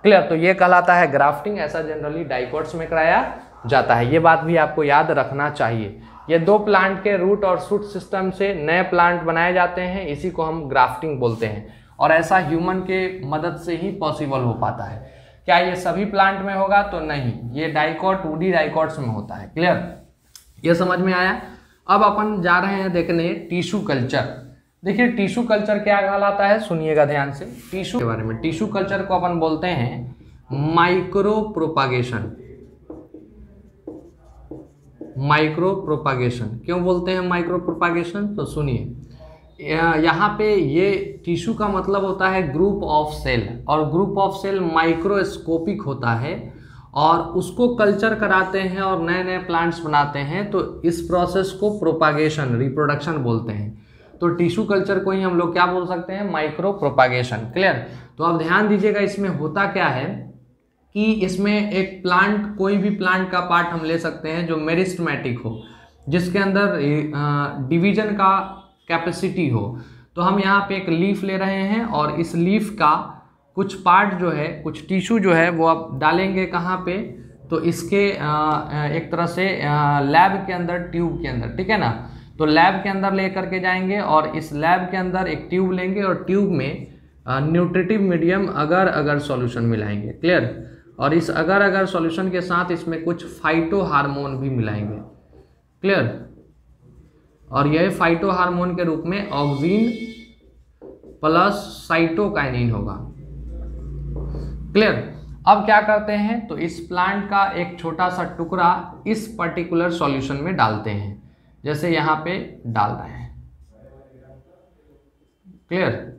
क्लियर, तो ये कहलाता है ग्राफ्टिंग। ऐसा जनरली डाइकॉट्स में कराया जाता है, ये बात भी आपको याद रखना चाहिए। ये दो प्लांट के रूट और शूट सिस्टम से नए प्लांट बनाए जाते हैं, इसी को हम ग्राफ्टिंग बोलते हैं। और ऐसा ह्यूमन के मदद से ही पॉसिबल हो पाता है। क्या ये सभी प्लांट में होगा? तो नहीं, ये डाइकॉट वुडी डाइकॉट्स में होता है। क्लियर, ये समझ में आया। अब अपन जा रहे हैं देखने टिश्यू कल्चर। देखिए टिश्यू कल्चर क्या कहलाता है, सुनिएगा ध्यान से टिश्यू के बारे में। टिश्यू कल्चर को अपन बोलते हैं माइक्रो प्रोपागेशन। माइक्रो प्रोपागेशन क्यों बोलते हैं माइक्रो प्रोपागेशन? तो सुनिए, यहाँ पे ये टिश्यू का मतलब होता है ग्रुप ऑफ सेल, और ग्रुप ऑफ सेल माइक्रोस्कोपिक होता है और उसको कल्चर कराते हैं और नए नए प्लांट्स बनाते हैं। तो इस प्रोसेस को प्रोपागेशन, रिप्रोडक्शन बोलते हैं। तो टिश्यू कल्चर को ही हम लोग क्या बोल सकते हैं? Micro propagation. क्लियर, तो अब ध्यान दीजिएगा इसमें होता क्या है कि इसमें एक प्लांट, कोई भी प्लांट का पार्ट हम ले सकते हैं जो मेरिस्टेमेटिक हो, जिसके अंदर डिवीजन का कैपेसिटी हो। तो हम यहाँ पे एक लीफ ले रहे हैं और इस लीफ का कुछ पार्ट जो है, कुछ टिश्यू जो है वो आप डालेंगे कहाँ पे? तो इसके एक तरह से लैब के अंदर, ट्यूब के अंदर, ठीक है ना। तो लैब के अंदर ले करके जाएंगे और इस लैब के अंदर एक ट्यूब लेंगे और ट्यूब में न्यूट्रिटिव मीडियम अगर अगर सॉल्यूशन मिलाएंगे, क्लियर। और इस अगर अगर सॉल्यूशन के साथ इसमें कुछ फाइटो हार्मोन भी मिलाएंगे, क्लियर। और यह फाइटो हार्मोन के रूप में ऑक्सिन प्लस साइटोकाइनिन होगा, क्लियर। अब क्या करते हैं, तो इस प्लांट का एक छोटा सा टुकड़ा इस पर्टिकुलर सॉल्यूशन में डालते हैं, जैसे यहाँ पे डाल रहे हैं, क्लियर।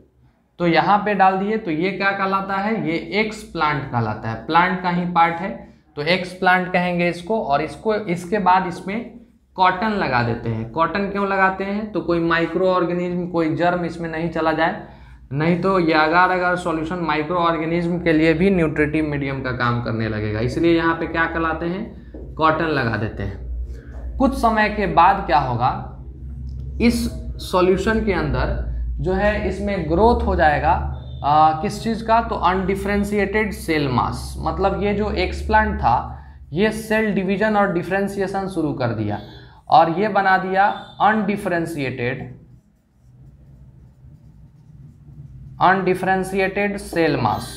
तो यहाँ पे डाल दिए, तो ये क्या कहलाता है, ये एक्स प्लांट कहलाता है, प्लांट का ही पार्ट है, तो एक्स प्लांट कहेंगे इसको। और इसको इसके बाद इसमें कॉटन लगा देते हैं। कॉटन क्यों लगाते हैं, तो कोई माइक्रो ऑर्गेनिज्म, कोई जर्म इसमें नहीं चला जाए, नहीं तो ये अगर अगर सॉल्यूशन माइक्रो ऑर्गेनिज्म के लिए भी न्यूट्रिटिव मीडियम का काम करने लगेगा, इसलिए यहाँ पे क्या कहलाते हैं, कॉटन लगा देते हैं। कुछ समय के बाद क्या होगा, इस सॉल्यूशन के अंदर जो है इसमें ग्रोथ हो जाएगा किस चीज़ का, तो अनडिफरेंशिएटेड सेल मास। मतलब ये जो एक्सप्लांट था ये सेल डिवीजन और डिफरेंशिएशन शुरू कर दिया और ये बना दिया अनडिफरेंशिएटेड सेल मास,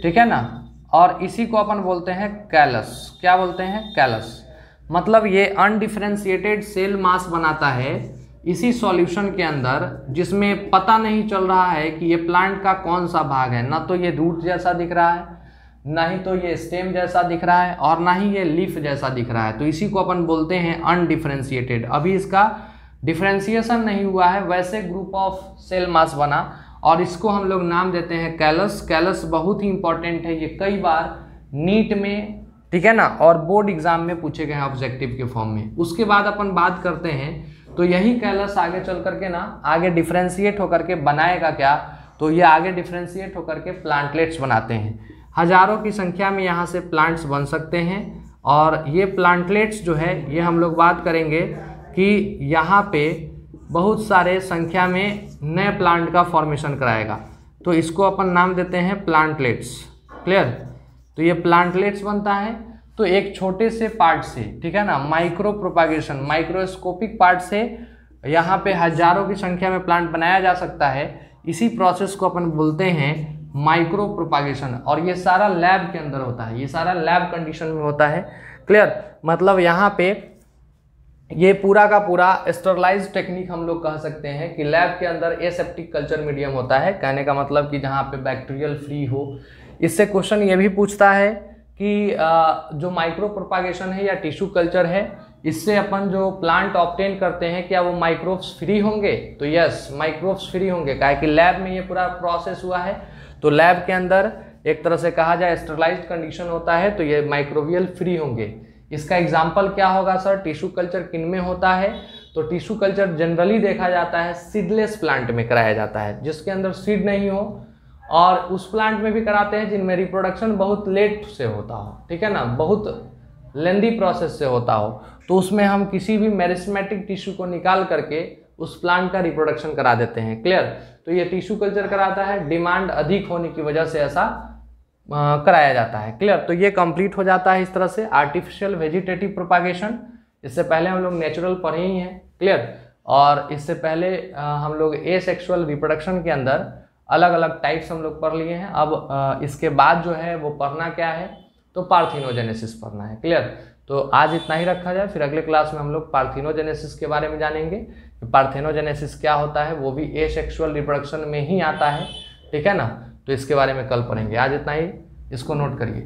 ठीक है ना। और इसी को अपन बोलते हैं कैलस। क्या बोलते हैं, कैलस। मतलब ये अनडिफरेंशिएटेड सेल मास बनाता है इसी सॉल्यूशन के अंदर, जिसमें पता नहीं चल रहा है कि ये प्लांट का कौन सा भाग है, ना तो ये रूट जैसा दिख रहा है, ना ही तो ये स्टेम जैसा दिख रहा है, और ना ही ये लीफ जैसा दिख रहा है। तो इसी को अपन बोलते हैं अनडिफरेंशिएटेड। अभी इसका डिफरेंशिएशन नहीं हुआ है, वैसे ग्रुप ऑफ सेल मास बना और इसको हम लोग नाम देते हैं कैलस। कैलस बहुत ही इंपॉर्टेंट है, ये कई बार नीट में, ठीक है ना, और बोर्ड एग्जाम में पूछे गए हैं ऑब्जेक्टिव के फॉर्म में। उसके बाद अपन बात करते हैं, तो यही कैलस आगे चल करके ना आगे डिफरेंशिएट होकर के बनाएगा क्या, तो ये आगे डिफरेंशिएट होकर के प्लांटलेट्स बनाते हैं। हजारों की संख्या में यहाँ से प्लांट्स बन सकते हैं और ये प्लांटलेट्स जो है ये हम लोग बात करेंगे कि यहाँ पे बहुत सारे संख्या में नए प्लांट का फॉर्मेशन कराएगा, तो इसको अपन नाम देते हैं प्लांटलेट्स, क्लियर। तो ये प्लांटलेट्स बनता है, तो एक छोटे से पार्ट से, ठीक है ना, माइक्रो प्रोपागेशन, माइक्रोस्कोपिक पार्ट से यहाँ पे हजारों की संख्या में प्लांट बनाया जा सकता है। इसी प्रोसेस को अपन बोलते हैं माइक्रो प्रोपागेशन, और ये सारा लैब के अंदर होता है, ये सारा लैब कंडीशन में होता है, क्लियर। मतलब यहाँ पे ये पूरा का पूरा स्टरलाइज टेक्निक हम लोग कह सकते हैं कि लैब के अंदर एसेप्टिक कल्चर मीडियम होता है। कहने का मतलब कि जहाँ पे बैक्टीरियल फ्री हो। इससे क्वेश्चन ये भी पूछता है कि जो माइक्रो प्रोपागेशन है या टिश्यू कल्चर है, इससे अपन जो प्लांट ऑब्टेन करते हैं क्या वो माइक्रोब्स फ्री होंगे, तो यस माइक्रोब्स फ्री होंगे, काहे कि लैब में ये पूरा प्रोसेस हुआ है। तो लैब के अंदर एक तरह से कहा जाए स्टरलाइज्ड कंडीशन होता है, तो ये माइक्रोबियल फ्री होंगे। इसका एग्जाम्पल क्या होगा सर, टिश्यू कल्चर किन में होता है, तो टिश्यू कल्चर जनरली देखा जाता है सीडलेस प्लांट में कराया जाता है, जिसके अंदर सीड नहीं हो, और उस प्लांट में भी कराते हैं जिनमें रिप्रोडक्शन बहुत लेट से होता हो, ठीक है ना, बहुत लेंदी प्रोसेस से होता हो, तो उसमें हम किसी भी मेरिस्मेटिक टिश्यू को निकाल करके उस प्लांट का रिप्रोडक्शन करा देते हैं, क्लियर। तो ये टिश्यू कल्चर कराता है, डिमांड अधिक होने की वजह से ऐसा कराया जाता है, क्लियर। तो ये कंप्लीट हो जाता है इस तरह से आर्टिफिशियल वेजिटेटिव प्रोपागेशन। इससे पहले हम लोग नेचुरल पढ़े ही हैं, क्लियर। और इससे पहले हम लोग एसेक्सुअल रिप्रोडक्शन के अंदर अलग अलग टाइप्स हम लोग पढ़ लिए हैं। अब इसके बाद जो है वो पढ़ना क्या है, तो पार्थिनोजेनेसिस पढ़ना है, क्लियर। तो आज इतना ही रखा जाए, फिर अगले क्लास में हम लोग पार्थिनोजेनेसिस के बारे में जानेंगे। पार्थिनोजेनेसिस क्या होता है, वो भी एसेक्सुअल रिप्रोडक्शन में ही आता है, ठीक है ना। तो इसके बारे में कल पढ़ेंगे। आज इतना ही, इसको नोट करिए।